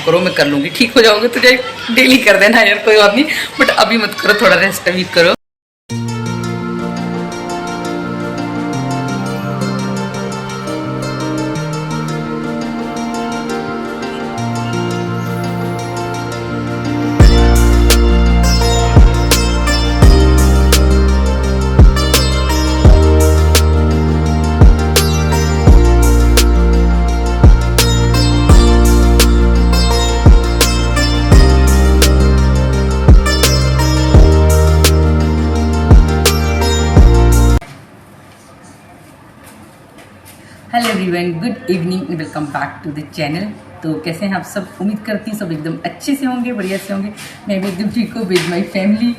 करो, मैं कर लूँगी, ठीक हो जाओगे तो जाए डेली कर देना यार, कोई बात नहीं, बट अभी मत करो, थोड़ा रेस्ट अभी करो। Hello everyone, good evening, welcome back to the channel. तो कैसे हैं आप सब? उम्मीद करती हूँ सब एकदम अच्छे से होंगे, बढ़िया से होंगे। मैं भी एकदम ठीक हूँ विद माय फैमिली।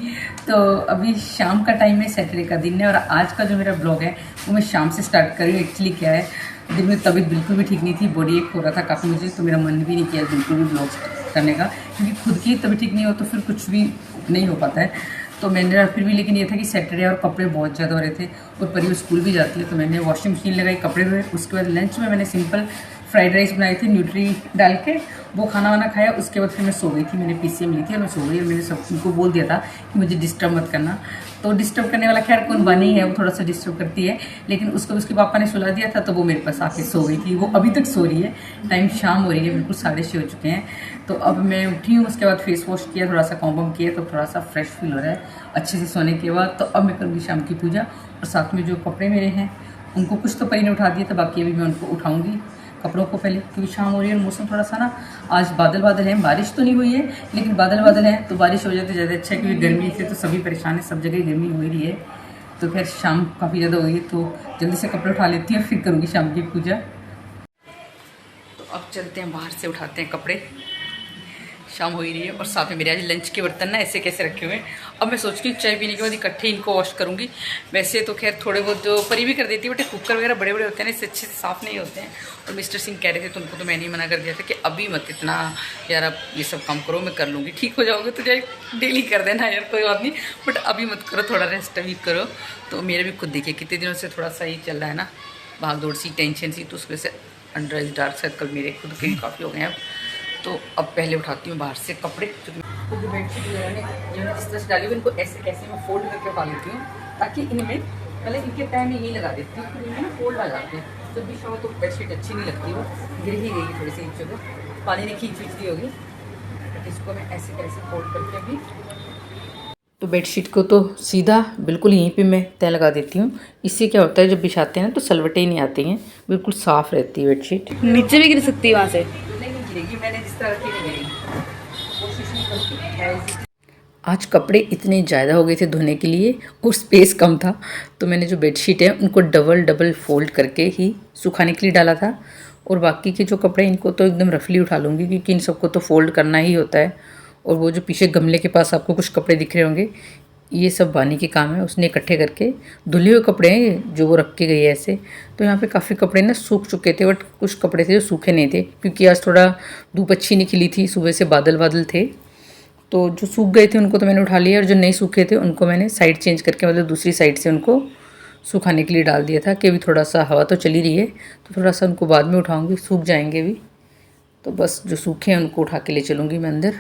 तो अभी शाम का टाइम है, सैटरडे का दिन है, और आज का जो मेरा ब्लॉग है वो मैं शाम से स्टार्ट कर रही हूँ। एक्चुअली क्या है, दिन में तबीयत बिल्कुल भी ठीक नहीं थी, बॉडी एक हो रहा था काफ़ी मुझे, तो मेरा मन भी नहीं किया बिल्कुल भी ब्लॉग करने का, क्योंकि खुद की तबीयत ठीक नहीं हो तो फिर कुछ भी नहीं हो पाता है। तो मैंने फिर भी, लेकिन ये था कि सैटरडे और कपड़े बहुत ज़्यादा हो रहे थे, और परी स्कूल भी जाती है, तो मैंने वॉशिंग मशीन लगाई, कपड़े धोए। उसके बाद लंच में मैंने सिंपल फ्राइड राइस बनाई थी न्यूट्री डाल के, वो खाना वाना खाया। उसके बाद फिर मैं सो गई थी, मैंने पीसीएम ली थी और मैं सो गई, और मैंने सबको बोल दिया था कि मुझे डिस्टर्ब मत करना। तो डिस्टर्ब करने वाला खैर कौन बनी है, वो थोड़ा सा डिस्टर्ब करती है, लेकिन उसको उसके पापा ने सुला दिया था, तो वो मेरे पास आके सो गई थी। वो अभी तक सो रही है, टाइम शाम हो रही है, बिल्कुल 6:30 हो चुके हैं। तो अब मैं उठी हूँ, उसके बाद फेस वॉश किया, थोड़ा सा कॉम्बम किया, तो थोड़ा सा फ्रेश फील हो रहा है अच्छे से सोने के बाद। तो अब मैं करूँगी शाम की पूजा, और साथ में जो कपड़े मेरे हैं उनको कुछ तो परी ने उठा दिया था, बाकी अभी मैं उनको उठाऊंगी कपड़ों को पहले, क्योंकि शाम हो रही है और मौसम थोड़ा सा ना आज बादल बादल है, बारिश तो नहीं हुई है लेकिन बादल बादल है, तो बारिश हो जाए तो ज़्यादा अच्छा है, क्योंकि गर्मी से तो सभी परेशान है, सब जगह गर्मी हो रही है। तो खैर शाम काफ़ी ज़्यादा हो गई है, तो जल्दी से कपड़े उठा लेती हूँ, फिर करूँगी शाम की पूजा। तो अब चलते हैं बाहर से, उठाते हैं कपड़े, शाम हो ही रही है। और साथ में मेरे आज लंच के बर्तन ना ऐसे कैसे रखे हुए हैं। अब मैं सोच रही हूँ चाय पीने के बाद इकट्ठे इनको वॉश करूँगी। वैसे तो खैर थोड़े बहुत जो परी भी कर देती है, बट कुकर वगैरह बड़े बड़े होते हैं ना, इससे अच्छे से साफ़ नहीं होते हैं। और मिस्टर सिंह कह रहे थे, तो उनको तो मैंने ही मना कर दिया था कि अभी मत इतना यार, आप ये सब काम करो, मैं कर लूँगी, ठीक हो जाओगे तो जाए डेली कर देना यार, कोई बात नहीं, बट अभी मत करो, थोड़ा रेस्ट अभी करो। तो मेरे भी खुद देखिए कितने दिनों से थोड़ा सा ही चल रहा है ना, भाग दौड़ सी, टेंशन सी, तो उस वजह से अंडर आइज डार्क सर्कल मेरे खुद के भी काफ़ी हो गए हैं। तो अब पहले उठाती हूँ बाहर से कपड़े, क्योंकि बेडशीट जो मैंने जिस तरह से डाली हुई, इनको ऐसे कैसे मैं फोल्ड करके उठा लेती हूँ, ताकि इनमें पहले इनके पैर में यही लगा देती हूँ, फिर इनमें ना फोल्ड आ जाते हैं। जब भी शाम तो बेडशीट अच्छी नहीं लगती, वो गिर ही गई थोड़ी सी एक जगह, पानी ने खींच दी होगी। इसको मैं ऐसे कैसे फोल्ड करके अभी, तो बेडशीट को तो सीधा बिल्कुल यहीं पे मैं तय लगा देती हूँ। इससे क्या होता है, जब बिछाते हैं ना तो सलवटें ही नहीं आती हैं, बिल्कुल साफ़ रहती है बेडशीट। नीचे भी गिर सकती है वहाँ से, नहीं गिरेगी, मैंने जिस तरह की नहीं गिरेगी, कोशिश नहीं करती। आज कपड़े इतने ज़्यादा हो गए थे धोने के लिए और स्पेस कम था, तो मैंने जो बेडशीट है उनको डबल डबल फोल्ड करके ही सुखाने के लिए डाला था। और बाकी के जो कपड़े इनको तो एकदम रफली उठा लूँगी, क्योंकि इन सबको तो फोल्ड करना ही होता है। और वो जो पीछे गमले के पास आपको कुछ कपड़े दिख रहे होंगे, ये सब बानी के काम है, उसने इकट्ठे करके धुले हुए कपड़े हैं ये, जो वो रख के गई है ऐसे। तो यहाँ पे काफ़ी कपड़े ना सूख चुके थे, बट कुछ कपड़े थे जो सूखे नहीं थे, क्योंकि आज थोड़ा धूप अच्छी निकली थी, सुबह से बादल बादल थे। तो जो सूख गए थे उनको तो मैंने उठा लिया, और जो नहीं सूखे थे उनको मैंने साइड चेंज करके, मतलब दूसरी साइड से उनको सुखाने के लिए डाल दिया था, कि अभी थोड़ा सा हवा तो चली रही है, तो थोड़ा सा उनको बाद में उठाऊँगी, सूख जाएंगे भी। तो बस जो सूखे हैं उनको उठा के ले चलूँगी मैं अंदर।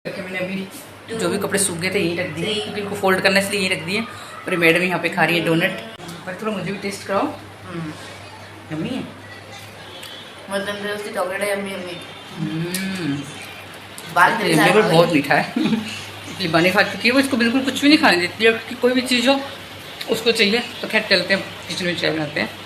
मैंने अभी जो भी कपड़े सूख गए थे यही रख दिए, क्योंकि इनको फोल्ड करने से यही रख दिए। और ये मैडम यहाँ पे खा रही है डोनट, पर थोड़ा मुझे भी टेस्ट कराओ। यम्मी है, मतलब चॉकलेट है, यम्मी यम्मी। बहुत मीठा है। लिबानी खा चुकी है वो, इसको बिल्कुल कुछ भी नहीं खाने देती है, कि कोई भी चीज़ हो उसको चाहिए। तो खैर चलते हैं किचन में, चाय बनाते हैं।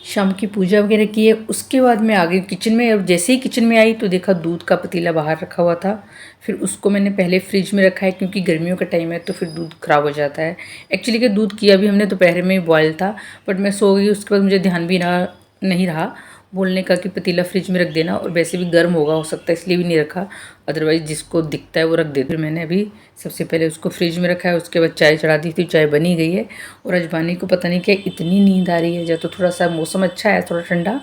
शाम की पूजा वगैरह की है, उसके बाद मैं आ गई किचन में। अब जैसे ही किचन में आई तो देखा दूध का पतीला बाहर रखा हुआ था। फिर उसको मैंने पहले फ्रिज में रखा है, क्योंकि गर्मियों का टाइम है तो फिर दूध ख़राब हो जाता है। एक्चुअली कि दूध किया भी हमने दोपहर में ही बॉयल था, बट मैं सो गई, उसके बाद मुझे ध्यान भी नहीं रहा बोलने का कि पतीला फ्रिज में रख देना, और वैसे भी गर्म होगा हो सकता है, इसलिए भी नहीं रखा। अदरवाइज़ जिसको दिखता है वो रख देते। फिर मैंने अभी सबसे पहले उसको फ्रिज में रखा है, उसके बाद चाय चढ़ा दी थी, चाय बनी गई है। और अजवानी को पता नहीं क्या इतनी नींद आ रही है, या तो थोड़ा सा मौसम अच्छा है, थोड़ा ठंडा,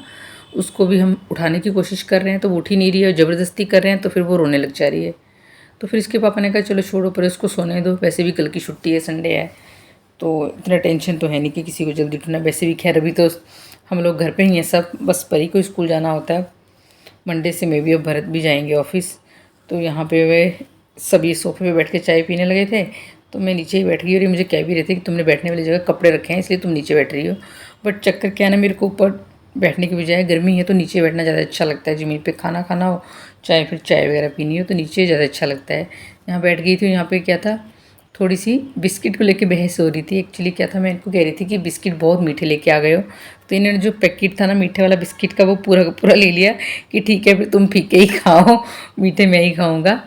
उसको भी हम उठाने की कोशिश कर रहे हैं तो वो उठ ही नहीं रही है, और ज़बरदस्ती कर रहे हैं तो फिर वो रोने लग जा रही है। तो फिर इसके पापा ने कहा चलो छोड़ो, पर इसको सोने दो, वैसे भी कल की छुट्टी है, संडे है, तो इतना टेंशन तो है नहीं कि किसी को जल्दी उठना। वैसे भी खैर अभी तो हम लोग घर पे ही हैं सब, बस परी को स्कूल जाना होता है। मंडे से मैं भी अब भरत भी जाएंगे ऑफिस। तो यहाँ पे वे सभी सोफे पे बैठ के चाय पीने लगे थे, तो मैं नीचे ही बैठ गई, और ये मुझे कह भी रहे थे कि तुमने बैठने वाली जगह कपड़े रखे हैं इसलिए तुम नीचे बैठ रही हो। बट चक्कर क्या है ना, मेरे को ऊपर बैठने की बजाय गर्मी है तो नीचे बैठना ज़्यादा अच्छा लगता है। ज़मीन पे खाना खाना हो, चाहे फिर चाय वगैरह पीनी हो, तो नीचे ज़्यादा अच्छा लगता है। यहाँ बैठ गई थी, यहाँ पे क्या था, थोड़ी सी बिस्किट को लेके बहस हो रही थी। एक्चुअली क्या था, मैं इनको कह रही थी कि बिस्किट बहुत मीठे लेके आ गए हो, तो इन्होंने जो पैकेट था ना मीठे वाला बिस्किट का, वो पूरा का पूरा ले लिया कि ठीक है फिर तुम फीके ही खाओ, मीठे मैं ही खाऊंगा।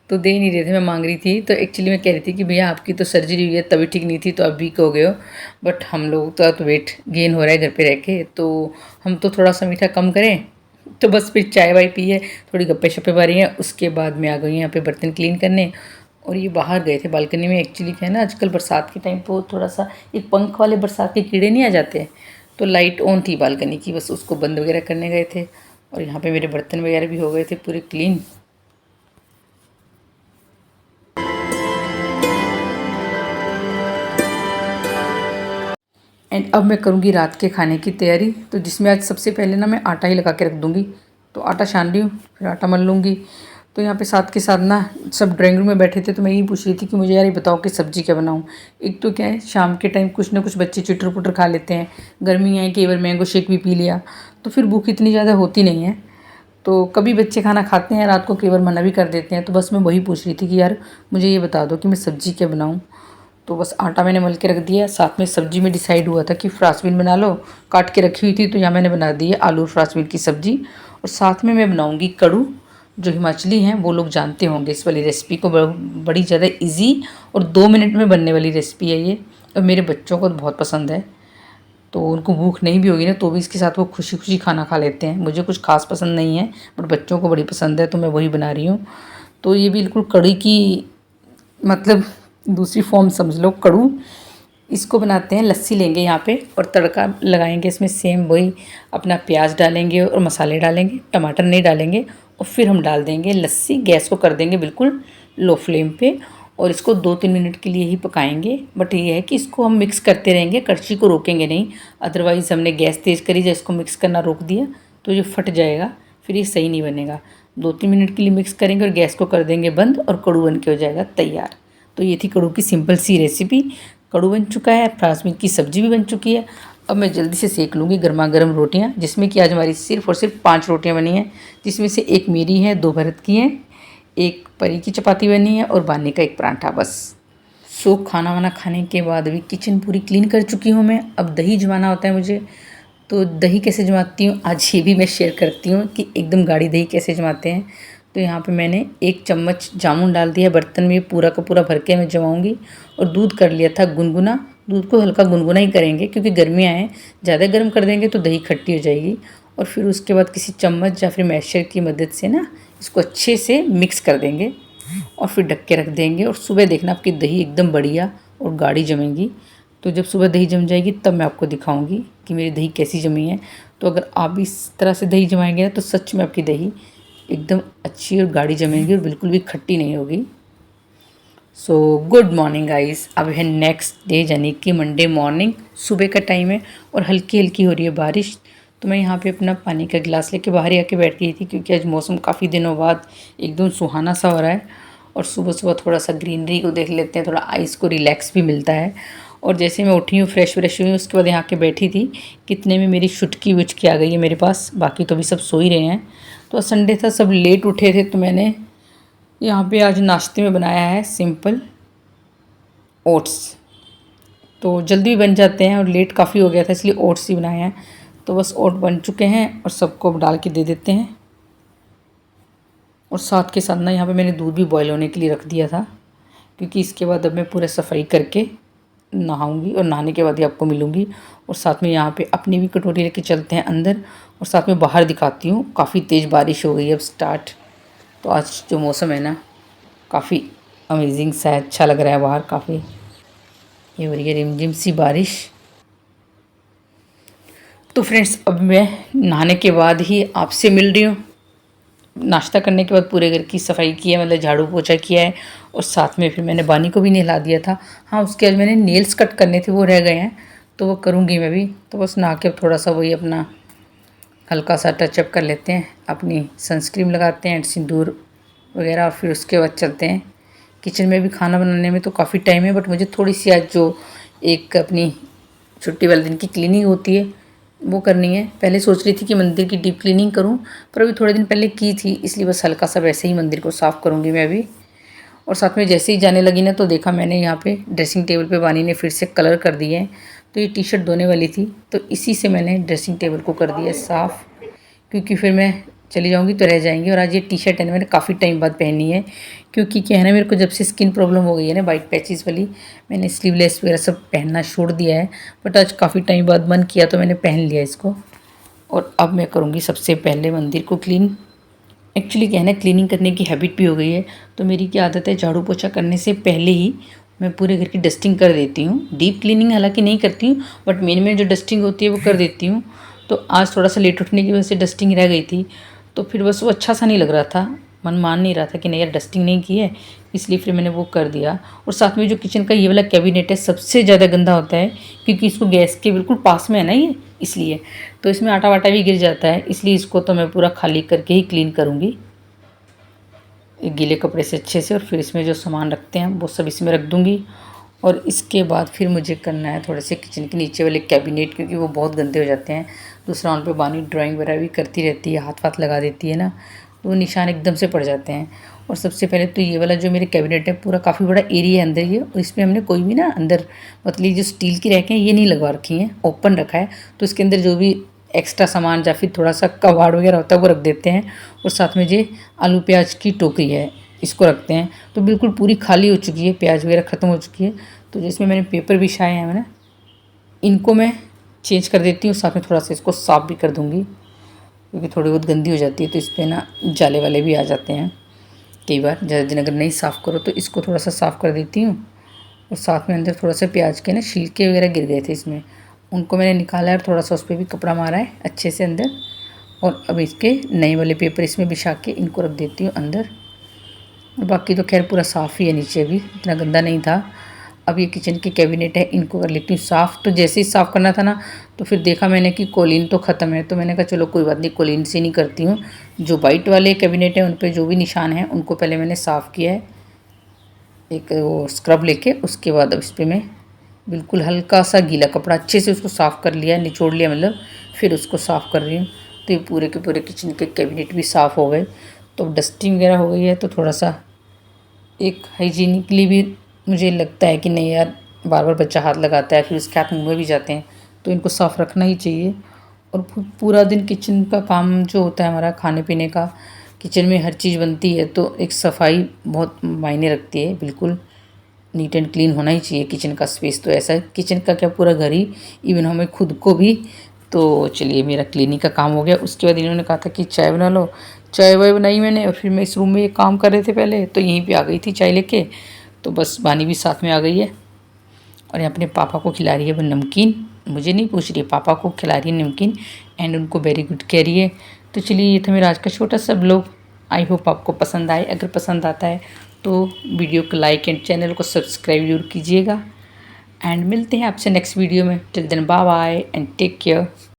तो दे नहीं रहे थे, मैं मांग रही थी। तो एक्चुअली मैं कह रही थी कि भैया आपकी तो सर्जरी हुई है, तभी ठीक नहीं थी तो अब वीक हो गए हो, बट हम लोग तो वेट गेन हो रहा है घर पे रह के, तो हम तो थोड़ा सा मीठा कम करें। तो बस फिर चाय वाय पी है, थोड़ी गप्पे शप्पे मारी हैं, उसके बाद मैं आ गई यहाँ पे बर्तन क्लीन करने। और ये बाहर गए थे बालकनी में। एक्चुअली क्या है ना, आजकल बरसात के टाइम पर थोड़ा सा एक पंख वाले बरसात के कीड़े नहीं आ जाते हैं, तो लाइट ऑन थी बालकनी की, बस उसको बंद वगैरह करने गए थे। और यहाँ पे मेरे बर्तन वगैरह भी हो गए थे पूरे क्लीन। एंड अब मैं करूँगी रात के खाने की तैयारी, तो जिसमें आज सबसे पहले ना मैं आटा ही लगा के रख दूँगी। तो आटा छान रही हूँ, फिर आटा मल लूँगी। तो यहाँ पे साथ के साथ ना सब ड्राइंग रूम में बैठे थे, तो मैं यही पूछ रही थी कि मुझे यार ये बताओ कि सब्ज़ी क्या बनाऊँ। एक तो क्या है, शाम के टाइम कुछ ना कुछ बच्चे चिटर पुटर खा लेते हैं, गर्मी है कई बार मैंगो शेक भी पी लिया, तो फिर भूख इतनी ज़्यादा होती नहीं है। तो कभी बच्चे खाना खाते हैं रात को, कई बार मना भी कर देते हैं। तो बस मैं वही पूछ रही थी कि यार मुझे ये बता दो कि मैं सब्ज़ी क्या बनाऊँ। तो बस आटा मैंने मल के रख दिया, साथ में सब्ज़ी में डिसाइड हुआ था कि फ्रांसबीन बना लो, काट के रखी हुई थी, तो यहाँ मैंने बना दी है आलू फ्रांसबीन की सब्ज़ी। और साथ में मैं बनाऊँगी कड़ू। जो हिमाचली हैं वो लोग जानते होंगे इस वाली रेसिपी को, बड़ी ज़्यादा इजी और 2 मिनट में बनने वाली रेसिपी है ये, और मेरे बच्चों को तो बहुत पसंद है। तो उनको भूख नहीं भी होगी ना तो भी इसके साथ वो खुशी खुशी खाना खा लेते हैं। मुझे कुछ खास पसंद नहीं है, बट बच्चों को बड़ी पसंद है, तो मैं वही बना रही हूँ। तो ये बिल्कुल कड़ी की मतलब दूसरी फॉर्म समझ लो, कड़ू। इसको बनाते हैं, लस्सी लेंगे यहाँ पे और तड़का लगाएंगे इसमें सेम वही, अपना प्याज डालेंगे और मसाले डालेंगे, टमाटर नहीं डालेंगे, और फिर हम डाल देंगे लस्सी। गैस को कर देंगे बिल्कुल लो फ्लेम पे, और इसको 2-3 मिनट के लिए ही पकाएंगे। बट ये है कि इसको हम मिक्स करते रहेंगे, कड़छी को रोकेंगे नहीं, अदरवाइज़ हमने गैस तेज़ करी, जब इसको मिक्स करना रोक दिया तो ये फट जाएगा, फिर ये सही नहीं बनेगा। 2-3 मिनट के लिए मिक्स करेंगे और गैस को कर देंगे बंद, और कड़ू बन के हो जाएगा तैयार। तो ये थी कड़ू की सिंपल सी रेसिपी। कड़ू बन चुका है, फ्रांसबीन की सब्ज़ी भी बन चुकी है। अब मैं जल्दी से सेक लूँगी गर्मा गर्म रोटियाँ, जिसमें कि आज हमारी सिर्फ़ और सिर्फ 5 रोटियाँ बनी हैं, जिसमें से एक मेरी है, 2 भरत की हैं, एक परी की चपाती बनी है और बानी का एक पराठा। बस सो खाना वाना खाने के बाद अभी किचन पूरी क्लीन कर चुकी हूँ मैं। अब दही जमाना होता है मुझे, तो दही कैसे जमाती हूँ आज ये भी मैं शेयर करती हूँ कि एकदम गाढ़ी दही कैसे जमाते हैं। तो यहाँ पे मैंने 1 चम्मच जामुन डाल दिया बर्तन में, पूरा का पूरा भर के मैं जमाऊँगी। और दूध कर लिया था गुनगुना, दूध को हल्का गुनगुना ही करेंगे क्योंकि गर्मियाँ हैं, ज़्यादा गर्म कर देंगे तो दही खट्टी हो जाएगी। और फिर उसके बाद किसी चम्मच या फिर मैशर की मदद से ना इसको अच्छे से मिक्स कर देंगे और फिर ढक के रख देंगे। और सुबह देखना आपकी दही एकदम बढ़िया और गाढ़ी जमेगी। तो जब सुबह दही जम जाएगी तब मैं आपको दिखाऊंगी कि मेरी दही कैसी जमी है। तो अगर आप इस तरह से दही जमाएंगे ना तो सच में आपकी दही एकदम अच्छी और गाढ़ी जमेगी और बिल्कुल भी खट्टी नहीं होगी। सो गुड मॉर्निंग गाइस, अब है नेक्स्ट डे यानी कि मंडे मॉर्निंग, सुबह का टाइम है और हल्की हल्की हो रही है बारिश। तो मैं यहाँ पे अपना पानी का गिलास लेके बाहर ही आके बैठ गई थी क्योंकि आज मौसम काफ़ी दिनों बाद एकदम सुहाना सा हो रहा है। और सुबह सुबह थोड़ा सा ग्रीनरी को देख लेते हैं, थोड़ा आइज़ को रिलैक्स भी मिलता है। और जैसे मैं उठी हूँ फ्रेश व्रेश हुई, उसके बाद यहाँ के बैठी थी, कितने में मेरी छुटकी वुटकी आ गई है मेरे पास, बाकी तो अभी सब सो ही रहे हैं। तो संडे था, सब लेट उठे थे, तो मैंने यहाँ पे आज नाश्ते में बनाया है सिंपल ओट्स। तो जल्दी भी बन जाते हैं और लेट काफ़ी हो गया था इसलिए ओट्स ही बनाए हैं। तो बस ओट बन चुके हैं और सबको डाल के दे देते हैं। और साथ के साथ ना यहाँ पे मैंने दूध भी बॉईल होने के लिए रख दिया था क्योंकि इसके बाद अब मैं पूरा सफाई करके नहाऊंगी और नहाने के बाद ही आपको मिलूँगी। और साथ में यहाँ पे अपनी भी कटोरी लेके चलते हैं अंदर और साथ में बाहर दिखाती हूँ। काफ़ी तेज़ बारिश हो गई है अब स्टार्ट। तो आज जो मौसम है ना काफ़ी अमेजिंग सा है, अच्छा लग रहा है बाहर काफ़ी। ये हो रही है रिमझिम सी बारिश। तो फ्रेंड्स अब मैं नहाने के बाद ही आपसे मिल रही हूँ। नाश्ता करने के बाद पूरे घर की सफाई की है, मतलब झाड़ू पोछा किया है, और साथ में फिर मैंने बानी को भी नहला दिया था। हाँ, उसके बाद मैंने नेल्स कट करने थे, वो रह गए हैं, तो वो करूँगी मैं भी। तो बस नहा के थोड़ा सा वही अपना हल्का सा टचअप कर लेते हैं, अपनी सनस्क्रीन लगाते हैं, सिंदूर वगैरह, और फिर उसके बाद चलते हैं किचन में। भी खाना बनाने में तो काफ़ी टाइम है, बट मुझे थोड़ी सी आज जो एक अपनी छुट्टी वाले दिन की क्लीनिंग होती है वो करनी है। पहले सोच रही थी कि मंदिर की डीप क्लीनिंग करूं, पर अभी थोड़े दिन पहले की थी, इसलिए बस हल्का सा वैसे ही मंदिर को साफ़ करूंगी मैं अभी। और साथ में जैसे ही जाने लगी ना, तो देखा मैंने यहाँ पे ड्रेसिंग टेबल पे वानी ने फिर से कलर कर दिए हैं। तो ये टी शर्ट धोने वाली थी, तो इसी से मैंने ड्रेसिंग टेबल को कर दिया साफ़, क्योंकि फिर मैं चली जाऊंगी तो रह जाएंगी। और आज ये टी शर्ट है ना, मैंने काफ़ी टाइम बाद पहनी है, क्योंकि क्या है ना, मेरे को जब से स्किन प्रॉब्लम हो गई है ना, वाइट पैचेस वाली, मैंने स्लीवलेस वगैरह सब पहनना छोड़ दिया है। बट आज काफ़ी टाइम बाद मन किया तो मैंने पहन लिया इसको। और अब मैं करूँगी सबसे पहले मंदिर को क्लीन। एक्चुअली क्या है ना, क्लीनिंग करने की हैबिट भी हो गई है, तो मेरी क्या आदत है, झाड़ू पोछा करने से पहले ही मैं पूरे घर की डस्टिंग कर देती हूँ। डीप क्लीनिंग हालांकि नहीं करती हूँ, बट मेन में जो डस्टिंग होती है वो कर देती हूँ। तो आज थोड़ा सा लेट उठने की वजह से डस्टिंग रह गई थी, तो फिर बस वो अच्छा सा नहीं लग रहा था, मन मान नहीं रहा था कि नहीं यार डस्टिंग नहीं की है, इसलिए फिर मैंने वो कर दिया। और साथ में जो किचन का ये वाला कैबिनेट है, सबसे ज़्यादा गंदा होता है, क्योंकि इसको गैस के बिल्कुल पास में है ना ये, इसलिए तो इसमें आटा वाटा भी गिर जाता है, इसलिए इसको तो मैं पूरा खाली करके ही क्लीन करूँगी गीले कपड़े से अच्छे से। और फिर इसमें जो सामान रखते हैं वो सब इसमें रख दूँगी। और इसके बाद फिर मुझे करना है थोड़े से किचन के नीचे वाले कैबिनेट, क्योंकि वो बहुत गंदे हो जाते हैं। दूसरा उन पर बानी ड्राइंग वगैरह भी करती रहती है, हाथ वाथ लगा देती है ना, तो वो निशान एकदम से पड़ जाते हैं। और सबसे पहले तो ये वाला जो मेरे कैबिनेट है, पूरा काफ़ी बड़ा एरिया है अंदर ये, और इसमें हमने कोई भी ना अंदर मतलब जो स्टील की रैक हैं ये नहीं लगवा रखी हैं, ओपन रखा है। तो इसके अंदर जो भी एक्स्ट्रा सामान या फिर थोड़ा सा कबाड़ वगैरह होता है वो रख देते हैं। और साथ में ये आलू प्याज की टोकरी है, इसको रखते हैं। तो बिल्कुल पूरी खाली हो चुकी है, प्याज वगैरह ख़त्म हो चुकी है। तो जिसमें मैंने पेपर बिछाए हैं मैंने, इनको मैं चेंज कर देती हूँ, साथ में थोड़ा सा इसको साफ़ भी कर दूँगी, क्योंकि थोड़ी बहुत गंदी हो जाती है, तो इस पर ना जाले वाले भी आ जाते हैं कई बार। ज़्यादा दिन अगर नहीं साफ़ करो तो इसको थोड़ा सा साफ़ कर देती हूँ। और साथ में अंदर थोड़ा सा प्याज के ना छिलके वगैरह गिर गए थे इसमें, उनको मैंने निकाला है, और थोड़ा सा उस पर भी कपड़ा मारा है अच्छे से अंदर। और अब इसके नए वाले पेपर इसमें बिछा के इनको रख देती हूँ अंदर। और बाकी तो खैर पूरा साफ़ ही है, नीचे भी इतना गंदा नहीं था। अब ये किचन के कैबिनेट है, इनको कर लेती हूँ साफ़। तो जैसे ही साफ़ करना था ना, तो फिर देखा मैंने कि कोलिन तो ख़त्म है, तो मैंने कहा चलो कोई बात नहीं, कोलिन से नहीं करती हूँ। जो वाइट वाले कैबिनेट हैं उन पर जो भी निशान हैं उनको पहले मैंने साफ़ किया है एक वो स्क्रब लेके। उसके बाद अब इस पर मैं बिल्कुल हल्का सा गीला कपड़ा अच्छे से उसको साफ़ कर लिया, निचोड़ लिया मतलब, फिर उसको साफ़ कर रही हूँ। तो ये पूरे के पूरे किचन के कैबिनेट भी साफ़ हो गए। तो डस्टिंग वगैरह हो गई है, तो थोड़ा सा एक हाइजीनिकली भी मुझे लगता है कि नहीं यार, बार बार बच्चा हाथ लगाता है, फिर उसके हाथ मुँह में भी जाते हैं, तो इनको साफ़ रखना ही चाहिए। और पूरा दिन किचन का काम जो होता है हमारा, खाने पीने का, किचन में हर चीज़ बनती है, तो एक सफाई बहुत मायने रखती है। बिल्कुल नीट एंड क्लीन होना ही चाहिए किचन का स्पेस। तो ऐसा है किचन का क्या, पूरा घर ही, इवन हमें खुद को भी। तो चलिए मेरा क्लीनिंग का काम हो गया। उसके बाद इन्होंने कहा था कि चाय बना लो, चाय वाय बनाई मैंने। और फिर मैं इस रूम में ये काम कर रहे थे पहले, तो यहीं पे आ गई थी चाय लेके, तो बस बानी भी साथ में आ गई है। और यहाँ अपने पापा को खिला रही है वो नमकीन, मुझे नहीं पूछ रही है, पापा को खिला रही है नमकीन, एंड उनको वेरी गुड कह रही है। तो चलिए ये था मेरा आज का छोटा सा ब्लॉग। आई होप आपको पसंद आए। अगर पसंद आता है तो वीडियो को लाइक एंड चैनल को सब्सक्राइब जरूर कीजिएगा। एंड मिलते हैं आपसे नेक्स्ट वीडियो में। Till then bye bye and take care.